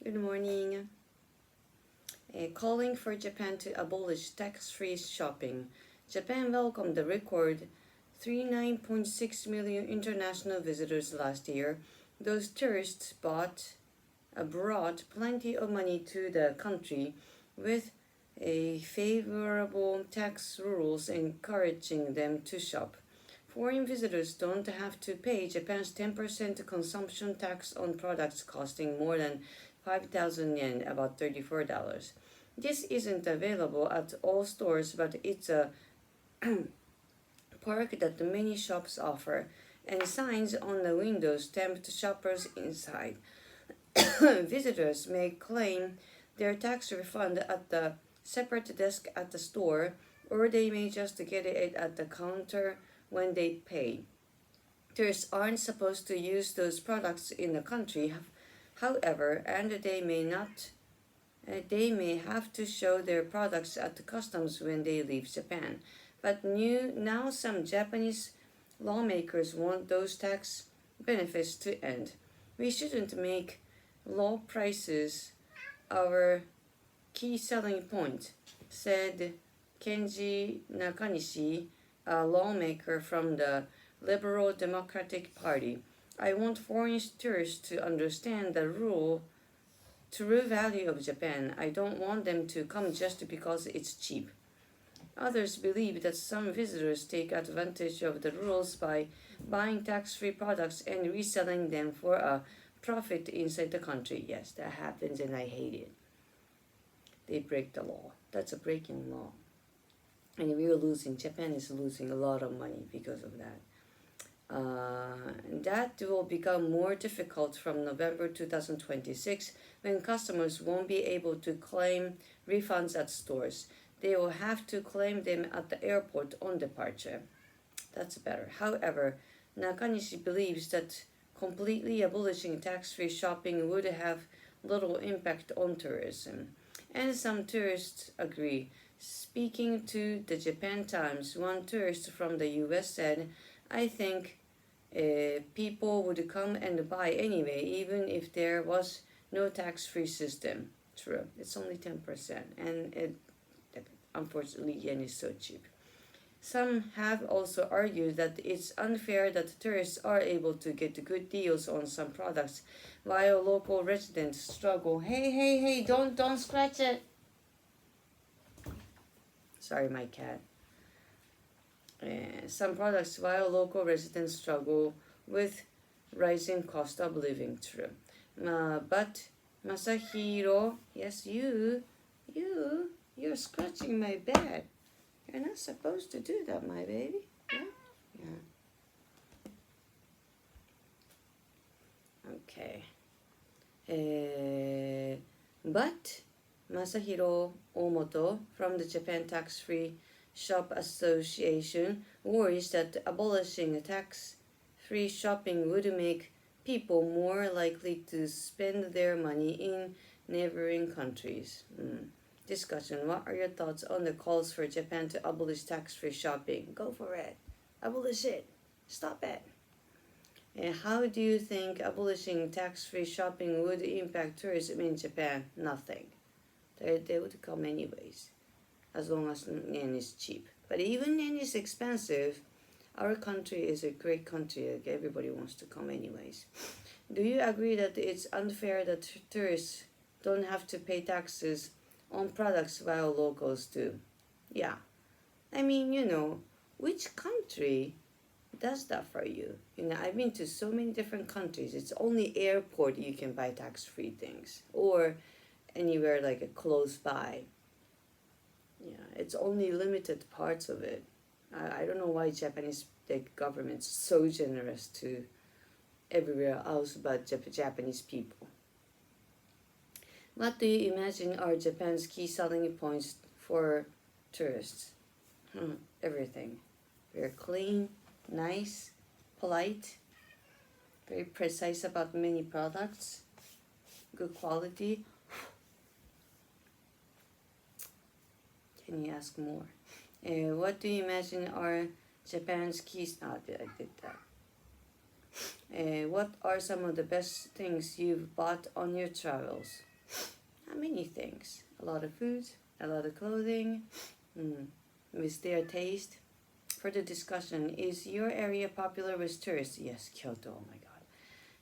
Good morning. Calling for Japan to abolish tax-free shopping. Japan welcomed the record 39.6 million international visitors last year. Those tourists brought plenty of money to the country, with a favorable tax rules encouraging them to shop. Foreign visitors don't have to pay Japan's 10% consumption tax on products costing more than 5,000 yen, about $34. This isn't available at all stores, but it's a perk that many shops offer, and signs on the windows tempt shoppers inside. Visitors may claim their tax refund at the separate desk at the store, or they may just get it at the counter when they pay. Tourists aren't supposed to use those products in the country, however, and they may have to show their products at the customs when they leave Japan. But now some Japanese lawmakers want those tax benefits to end. We shouldn't make low prices our key selling point, said Kenji Nakanishi, a lawmaker from the Liberal Democratic Party. I want foreign tourists to understand the true value of Japan. I don't want them to come just because it's cheap. Others believe that some visitors take advantage of the rules by buying tax-free products and reselling them for a profit inside the country. Yes, that happens and I hate it. They break the law. That's a breaking law. And Japan is losing a lot of money because of that. That will become more difficult from November 2026, when customers won't be able to claim refunds at stores. They will have to claim them at the airport on departure. That's better. However, Nakanishi believes that completely abolishing tax-free shopping would have little impact on tourism. And some tourists agree. Speaking to the Japan Times, one tourist from the US said, I think people would come and buy anyway, even if there was no tax-free system. True, it's only 10%, and unfortunately, yen is so cheap. Some have also argued that it's unfair that tourists are able to get good deals on some products, while local residents struggle. Hey, don't scratch it. Sorry, my cat. Some products, while local residents struggle with rising cost of living. True. But Masahiro, yes, you're scratching my bed. You're not supposed to do that, my baby. Yeah. Okay. But Masahiro Omoto from the Japan Tax-Free Shop Association worries that abolishing tax-free shopping would make people more likely to spend their money in neighboring countries. Discussion. What are your thoughts on the calls for Japan to abolish tax-free shopping? Go for it. Abolish it. Stop it. And how do you think abolishing tax-free shopping would impact tourism in Japan? Nothing. They would come anyways, as long as yen is cheap. But even yen is expensive, our country is a great country. Like everybody wants to come anyways. Do you agree that it's unfair that tourists don't have to pay taxes on products while locals do? Yeah. I mean, which country does that for you? I've been to so many different countries. It's only airport you can buy tax-free things, or anywhere like a close by. Yeah, it's only limited parts of it. I don't know why Japanese government's so generous to everywhere else but Japanese people. What do you imagine are Japan's key selling points for tourists? Everything. Very clean, nice, polite, very precise about many products, good quality. Can you ask more? What do you imagine are Japan's keys? I did that. What are some of the best things you've bought on your travels? many things. A lot of food, a lot of clothing, with their taste. For the discussion, is your area popular with tourists? Yes, Kyoto, oh my god.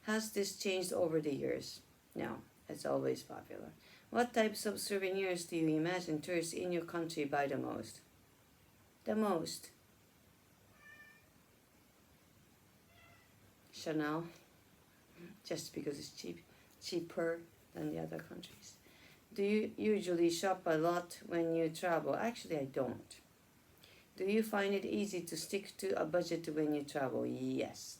Has this changed over the years? No, it's always popular. What types of souvenirs do you imagine tourists in your country buy the most? The most. Chanel, just because it's cheaper than the other countries. Do you usually shop a lot when you travel? Actually, I don't. Do you find it easy to stick to a budget when you travel? Yes.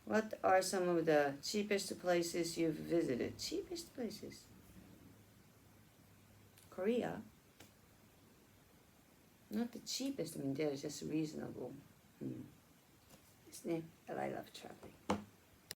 What are some of the cheapest places you've visited? Cheapest places? Korea? Not the cheapest, I mean, they're just reasonable. ですね. But I love traveling.